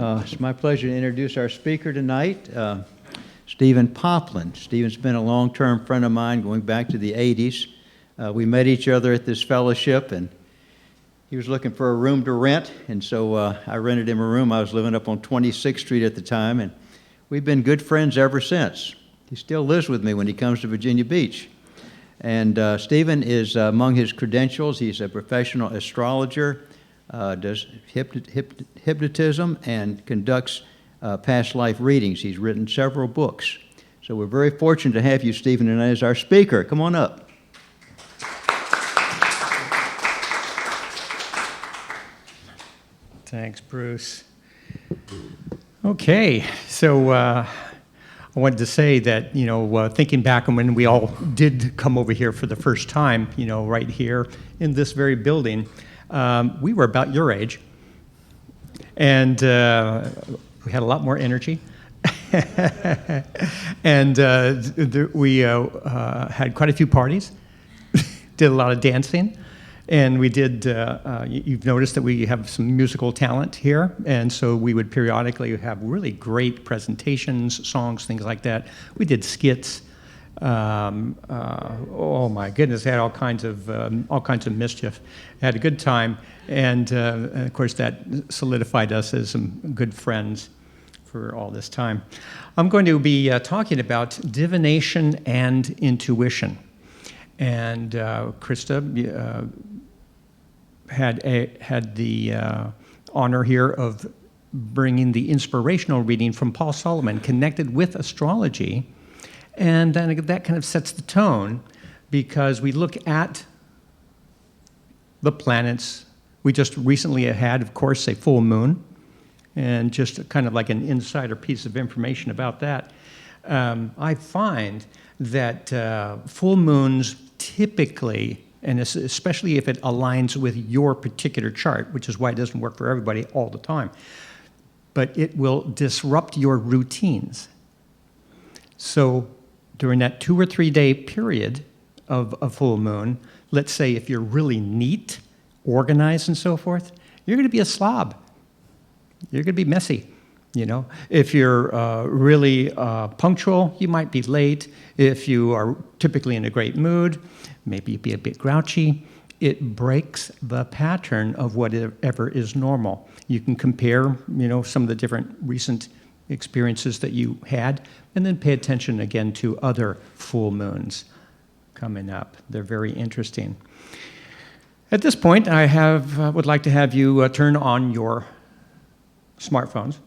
It's my pleasure to introduce our speaker tonight, Stephen Poplin. Stephen's been a long-term friend of mine going back to the 80s. We met each other at this fellowship, and he was looking for a room to rent, and so I rented him a room. I was living up on 26th Street at the time, and we've been good friends ever since. He still lives with me when he comes to Virginia Beach. And Stephen is, among his credentials, he's a professional astrologer, does hypnotism, and conducts past life readings. He's written several books. So we're very fortunate to have you, Stephen, tonight as our speaker. Come on up. Thanks, Bruce. Okay, so I wanted to say that, thinking back on when we all did come over here for the first time, right here in this very building, we were about your age, and we had a lot more energy, and we had quite a few parties, did a lot of dancing, and we did, you've noticed that we have some musical talent here, and so we would periodically have really great presentations, songs, things like that. We did skits. Oh my goodness, had all kinds of mischief. Had a good time, and of course that solidified us as some good friends for all this time. I'm going to be talking about divination and intuition, and Krista had the honor here of bringing the inspirational reading from Paul Solomon connected with astrology. And then that kind of sets the tone because we look at the planets. We just recently had, of course, a full moon, and just kind of like an insider piece of information about that. I find that full moons typically, and especially if it aligns with your particular chart, which is why it doesn't work for everybody all the time, but it will disrupt your routines. So during that 2 or 3 day period of a full moon, let's say if you're really neat, organized, and so forth, you're going to be a slob. You're going to be messy. If you're really punctual, you might be late. If you are typically in a great mood, maybe you'd be a bit grouchy. It breaks the pattern of whatever is normal. You can compare, some of the different recent experiences that you had, and then pay attention again to other full moons coming up. They're very interesting. At this point, I would like to have you turn on your smartphones.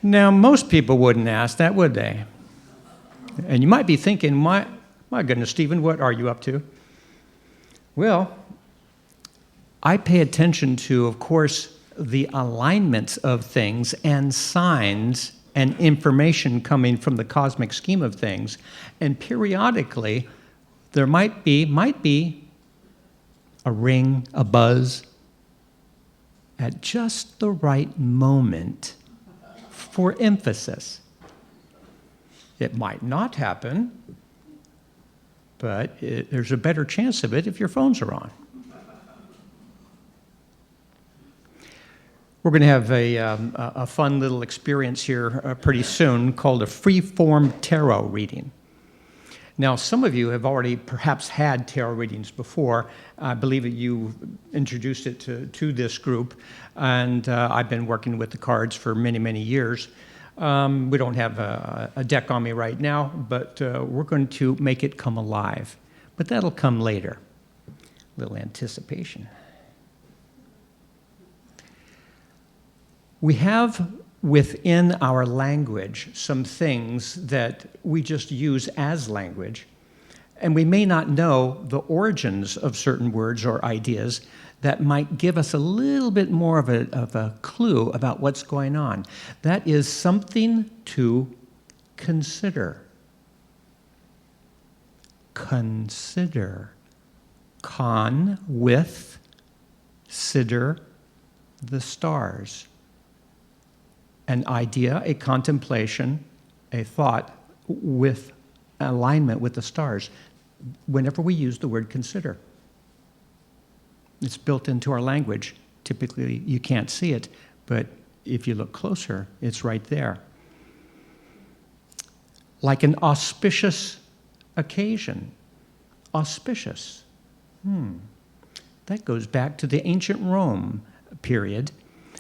Now, most people wouldn't ask that, would they? And you might be thinking, my goodness, Stephen, what are you up to? Well, I pay attention to, of course, the alignments of things and signs and information coming from the cosmic scheme of things. And periodically, there might be a ring, a buzz, at just the right moment for emphasis. It might not happen, but there's a better chance of it if your phones are on. We're going to have a fun little experience here pretty soon called a free-form tarot reading. Now, some of you have already perhaps had tarot readings before. I believe that you introduced it to this group, and I've been working with the cards for many, many years. We don't have a deck on me right now, but we're going to make it come alive. But that'll come later. A little anticipation. We have within our language some things that we just use as language, and we may not know the origins of certain words or ideas that might give us a little bit more of a clue about what's going on. That is something to consider. Consider. Con, with, sider, the stars. An idea, a contemplation, a thought with alignment with the stars. Whenever we use the word consider, it's built into our language. Typically, you can't see it, but if you look closer, it's right there. Like an auspicious occasion. Auspicious. That goes back to the ancient Rome period,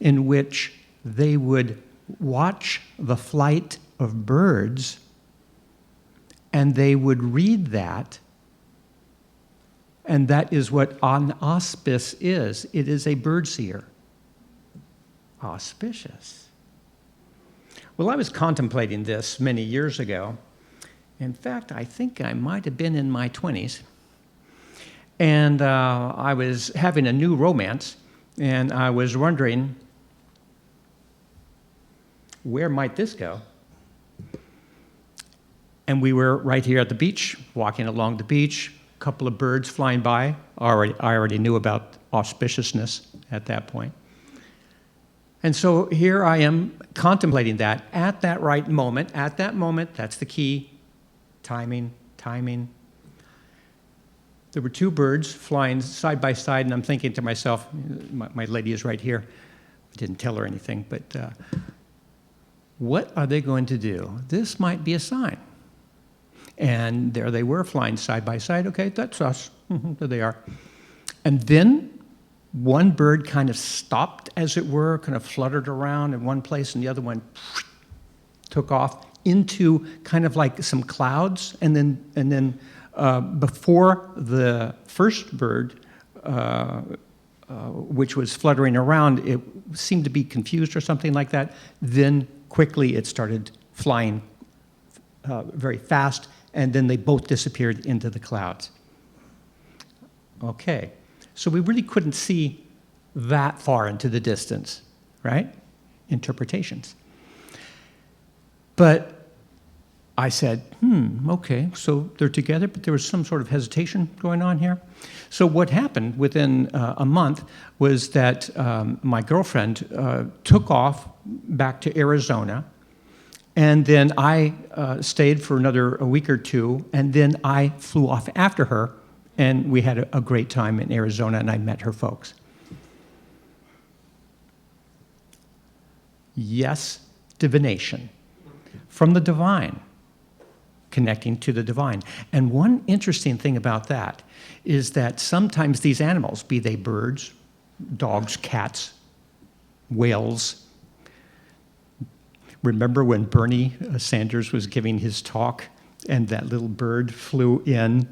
in which they would watch the flight of birds, and they would read that, and that is what an auspice is. It is a bird seer. Auspicious. Well, I was contemplating this many years ago. In fact, I think I might have been in my 20s. And I was having a new romance, and I was wondering, where might this go? And we were right here at the beach, walking along the beach, a couple of birds flying by. I already knew about auspiciousness at that point. And so here I am contemplating that at that right moment. At that moment, that's the key. Timing. There were two birds flying side by side, and I'm thinking to myself, my lady is right here. I didn't tell her anything, but what are they going to do? This might be a sign. And there they were flying side by side. Okay, that's us. There they are. And then one bird kind of stopped, as it were, kind of fluttered around in one place, and the other one took off into kind of like some clouds, and then before the first bird, which was fluttering around, it seemed to be confused or something like that. Then quickly it started flying very fast, and then they both disappeared into the clouds. Okay, so we really couldn't see that far into the distance, right? Interpretations. But I said, okay, so they're together, but there was some sort of hesitation going on here. So what happened within a month was that my girlfriend took off back to Arizona, and then I stayed for a week or two, and then I flew off after her, and we had a great time in Arizona, and I met her folks. Yes, divination. From the divine. Connecting to the divine. And one interesting thing about that is that sometimes these animals, be they birds, dogs, cats, whales. Remember when Bernie Sanders was giving his talk and that little bird flew in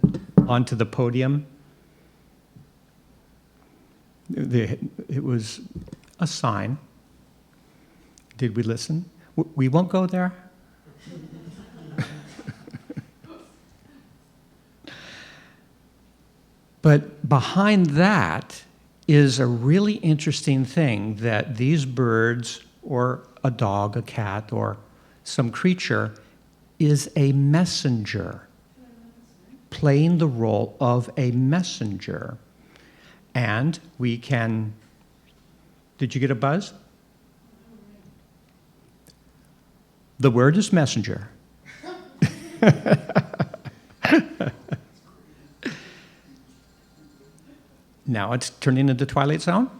onto the podium? It was a sign. Did we listen? We won't go there. But behind that is a really interesting thing, that these birds, or a dog, a cat, or some creature, is a messenger, playing the role of a messenger. And we can... Did you get a buzz? The word is messenger. Now it's turning into Twilight Zone.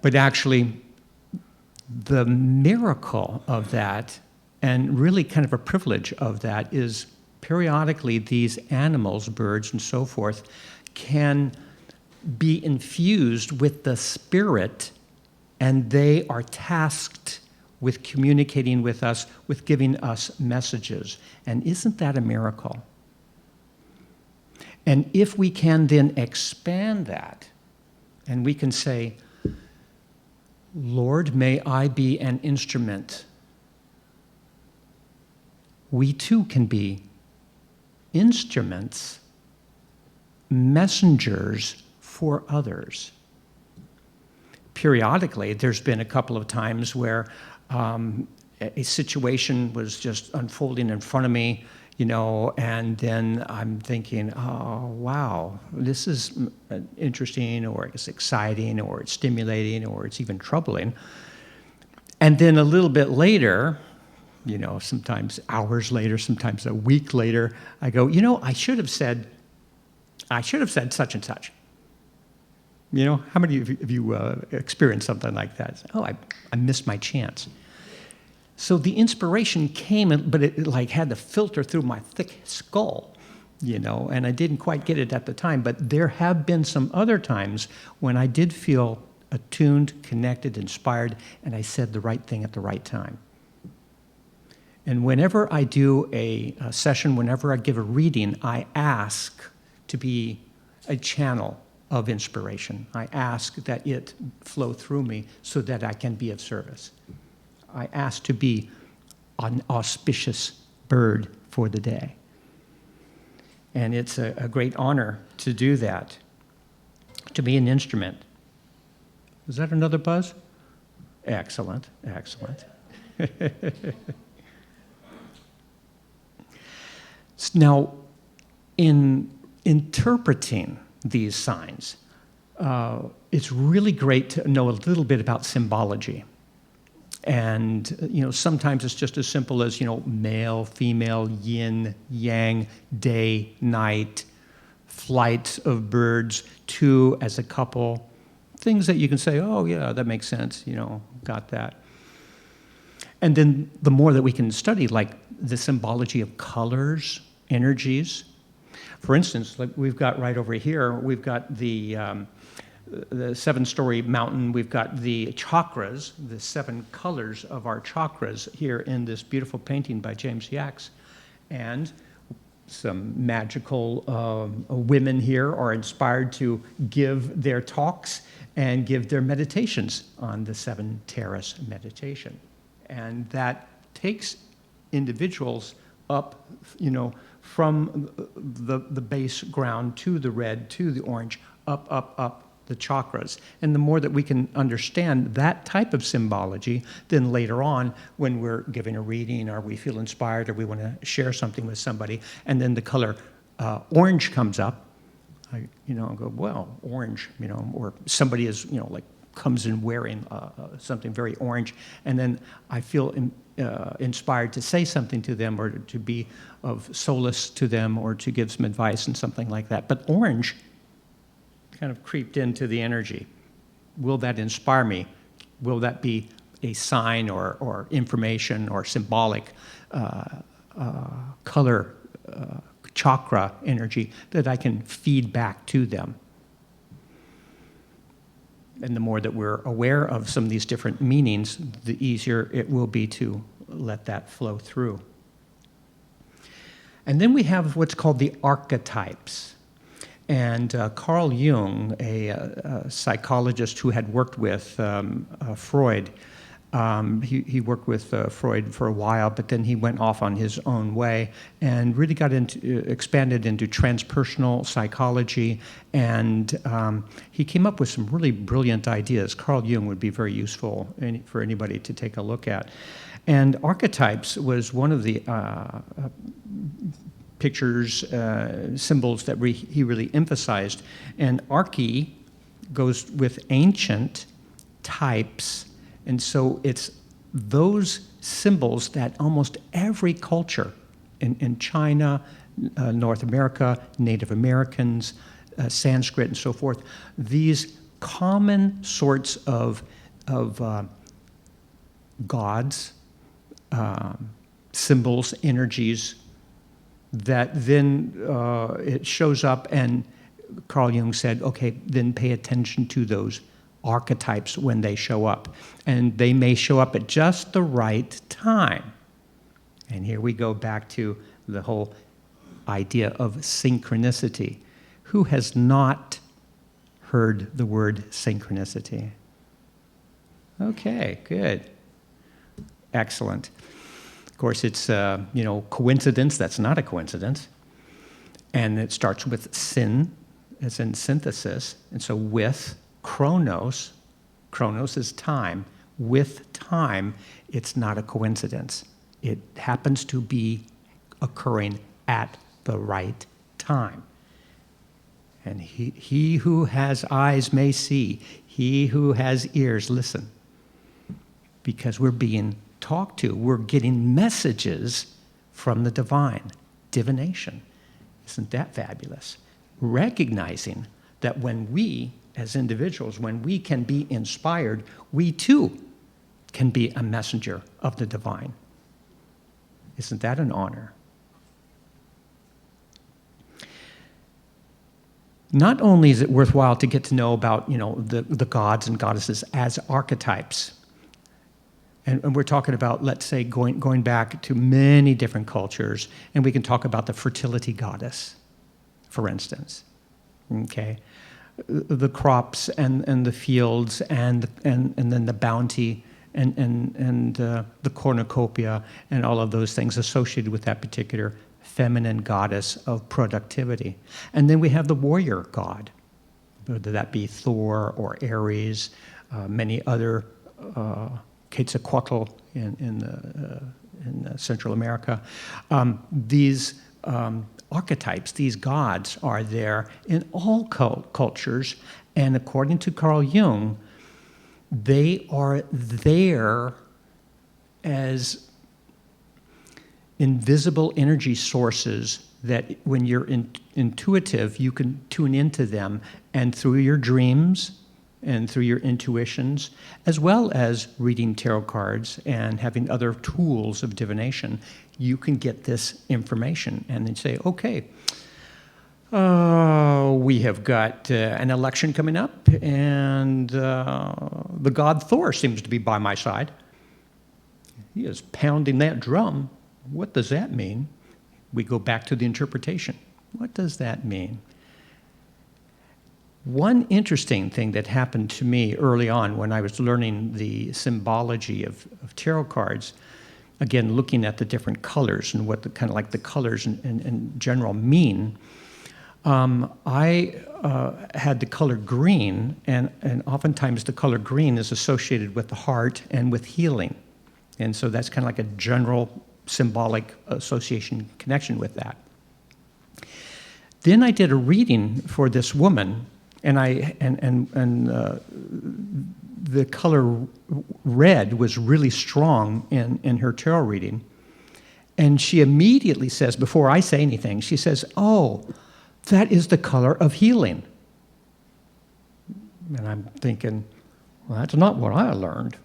But actually, the miracle of that, and really kind of a privilege of that, is periodically these animals, birds and so forth, can be infused with the spirit, and they are tasked with communicating with us, with giving us messages. And isn't that a miracle? And if we can then expand that, and we can say, Lord, may I be an instrument. We too can be instruments, messengers for others. Periodically, there's been a couple of times where a situation was just unfolding in front of me, and then I'm thinking, oh, wow, this is interesting, or it's exciting, or it's stimulating, or it's even troubling. And then a little bit later, sometimes hours later, sometimes a week later, I go, I should have said such and such. You know, how many of you experienced something like that? Oh, I missed my chance. So the inspiration came, but it like had to filter through my thick skull, you know, and I didn't quite get it at the time. But there have been some other times when I did feel attuned, connected, inspired, and I said the right thing at the right time. And whenever I do a session, whenever I give a reading, I ask to be a channel of inspiration. I ask that it flow through me so that I can be of service. I ask to be an auspicious bird for the day. And it's a great honor to do that, to be an instrument. Is that another buzz? Excellent, excellent. Now, in interpreting these signs, it's really great to know a little bit about symbology. And, you know, sometimes it's just as simple as, you know, male, female, yin, yang, day, night, flights of birds, two as a couple, things that you can say, oh, yeah, that makes sense, you know, got that. And then the more that we can study, like the symbology of colors, energies. For instance, like we've got right over here, we've got the 7-story mountain. We've got the chakras, the 7 colors of our chakras here in this beautiful painting by James Yax. And some magical women here are inspired to give their talks and give their meditations on the 7 terrace meditation. And that takes individuals up, you know, from the base ground to the red, to the orange, up the chakras. And the more that we can understand that type of symbology, then later on, when we're giving a reading or we feel inspired or we want to share something with somebody, and then the color orange comes up, I go, well, orange, you know, or somebody is, you know, like comes in wearing something very orange, and then I feel inspired to say something to them or to be of solace to them or to give some advice and something like that. But orange kind of creeped into the energy. Will that inspire me? Will that be a sign or information or symbolic color, chakra energy that I can feed back to them? And the more that we're aware of some of these different meanings, the easier it will be to let that flow through. And then we have what's called the archetypes. And Carl Jung, a psychologist who had worked with Freud, he worked with Freud for a while, but then he went off on his own way and really got expanded into transpersonal psychology, and he came up with some really brilliant ideas. Carl Jung would be very useful for anybody to take a look at. And archetypes was one of the pictures, symbols that he really emphasized. And arche goes with ancient, types, and so it's those symbols that almost every culture in China, North America, Native Americans, Sanskrit and so forth, these common sorts of gods, symbols, energies, that then it shows up, and Carl Jung said, okay, then pay attention to those archetypes when they show up. And they may show up at just the right time. And here we go back to the whole idea of synchronicity. Who has not heard the word synchronicity? Okay, good. Excellent. Of course, it's, coincidence. That's not a coincidence. And it starts with syn, as in synthesis. And so with chronos is time. With time, it's not a coincidence. It happens to be occurring at the right time. And he who has eyes may see. He who has ears, listen. Because we're being talked to. We're getting messages from the divine. Divination. Isn't that fabulous? Recognizing that when we, as individuals, when we can be inspired, we too can be a messenger of the divine. Isn't that an honor? Not only is it worthwhile to get to know about, the gods and goddesses as archetypes, and we're talking about, let's say, going back to many different cultures, and we can talk about the fertility goddess, for instance. Okay, the crops and the fields and then the bounty and the cornucopia and all of those things associated with that particular feminine goddess of productivity. And then we have the warrior god, whether that be Thor or Ares, many other, Quetzalcoatl in Central America. These archetypes, these gods, are there in all cultures, and according to Carl Jung, they are there as invisible energy sources that when you're intuitive, you can tune into them, and through your dreams and through your intuitions, as well as reading tarot cards and having other tools of divination, you can get this information and then say, okay, we have got an election coming up, and the god Thor seems to be by my side. He is pounding that drum. What does that mean? We go back to the interpretation. What does that mean? One interesting thing that happened to me early on when I was learning the symbology of tarot cards, again, looking at the different colors and what the kind of like the colors in general mean, I had the color green, and oftentimes the color green is associated with the heart and with healing. And so that's kind of like a general symbolic association connection with that. Then I did a reading for this woman, and the color red was really strong in her tarot reading. And she immediately says, before I say anything, she says, "Oh, that is the color of healing." And I'm thinking, well, that's not what I learned.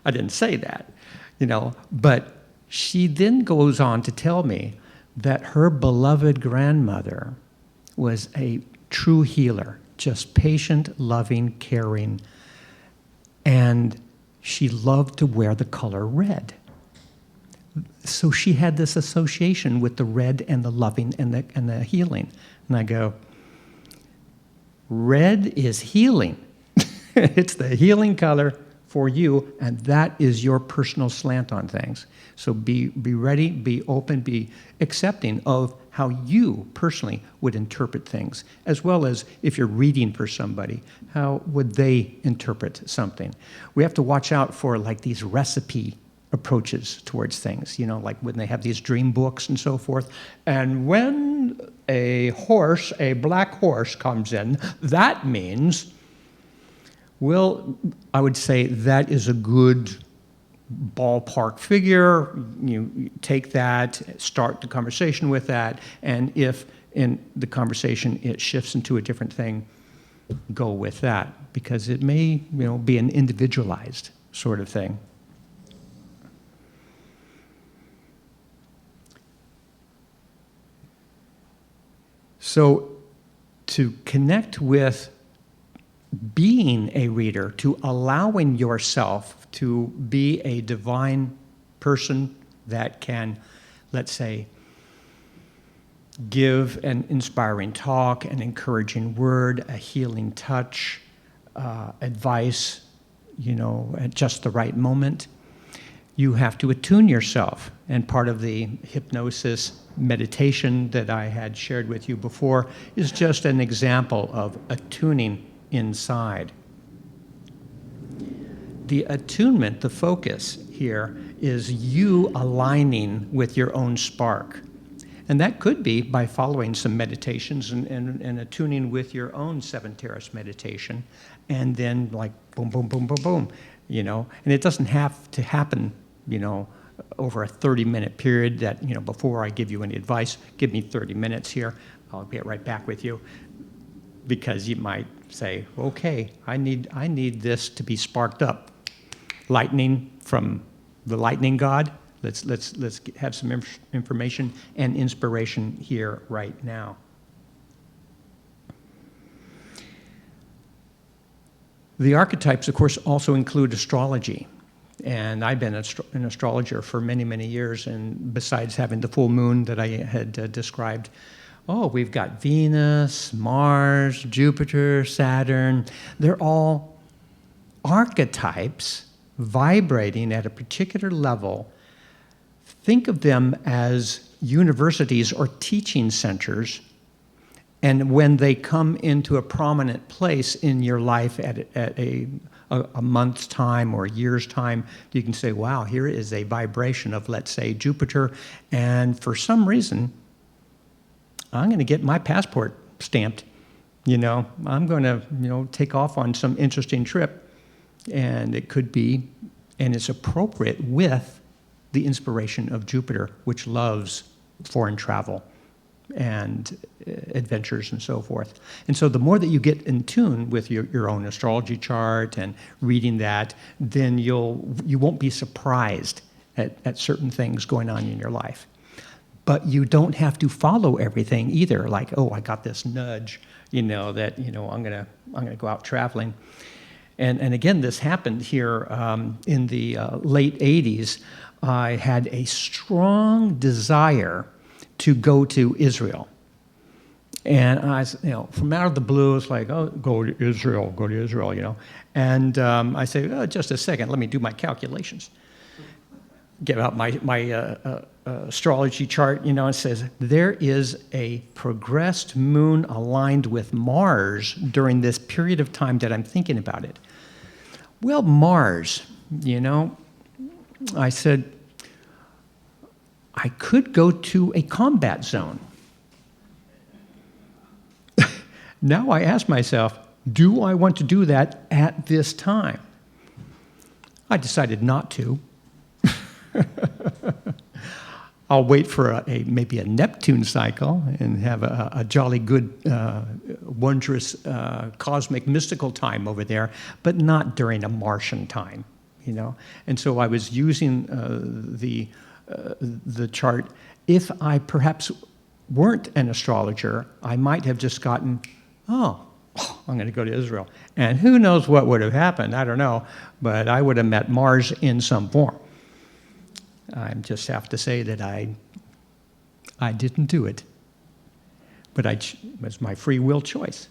I didn't say that, but she then goes on to tell me that her beloved grandmother was a true healer, just patient, loving, caring, and she loved to wear the color red. So she had this association with the red and the loving and the healing. And I go, red is healing. It's the healing color for you, and that is your personal slant on things. So be ready, be open, be accepting of how you personally would interpret things, as well as if you're reading for somebody, how would they interpret something? We have to watch out for like these recipe approaches towards things, like when they have these dream books and so forth. And when a black horse comes in, that means, well, I would say that is a good ballpark figure. You take that, start the conversation with that, and if in the conversation it shifts into a different thing, go with that, because it may, be an individualized sort of thing. So to connect with being a reader, to allowing yourself to be a divine person that can, let's say, give an inspiring talk, an encouraging word, a healing touch, advice, at just the right moment. You have to attune yourself. And part of the hypnosis meditation that I had shared with you before is just an example of attuning inside. The attunement, the focus here, is you aligning with your own spark. And that could be by following some meditations and attuning with your own Seven Terrace meditation, and then like boom, boom, boom, boom, boom, And it doesn't have to happen, over a 30-minute period that, before I give you any advice, give me 30 minutes here, I'll get right back with you. because you might say, okay, I need this to be sparked up. Lightning from the lightning god. Let's have some information and inspiration here right now. The archetypes, of course, also include astrology. And I've been an astrologer for many, many years. And besides having the full moon that I had described, we've got Venus, Mars, Jupiter, Saturn. They're all archetypes vibrating at a particular level. Think of them as universities or teaching centers. And when they come into a prominent place in your life at a month's time or a year's time, you can say, wow, here is a vibration of, let's say, Jupiter. And for some reason, I'm going to get my passport stamped. I'm going to, take off on some interesting trip. And it could be, and it's appropriate with the inspiration of Jupiter, which loves foreign travel and adventures and so forth. And so the more that you get in tune with your own astrology chart and reading that, then you won't be surprised at certain things going on in your life. But you don't have to follow everything either. Like, I got this nudge, that I'm gonna go out traveling. And again, this happened here in the late 80s. I had a strong desire to go to Israel. And I, from out of the blue, it's like, go to Israel, And I say, just a second, let me do my calculations. Get out my astrology chart, it says, there is a progressed moon aligned with Mars during this period of time that I'm thinking about it. Well, Mars, I said, I could go to a combat zone. Now I ask myself, do I want to do that at this time? I decided not to. I'll wait for maybe a Neptune cycle and have a jolly good, wondrous, cosmic, mystical time over there, but not during a Martian time, And so I was using the chart. If I perhaps weren't an astrologer, I might have just gotten, I'm going to go to Israel. And who knows what would have happened, I don't know, but I would have met Mars in some form. I just have to say that I didn't do it, but it was my free will choice.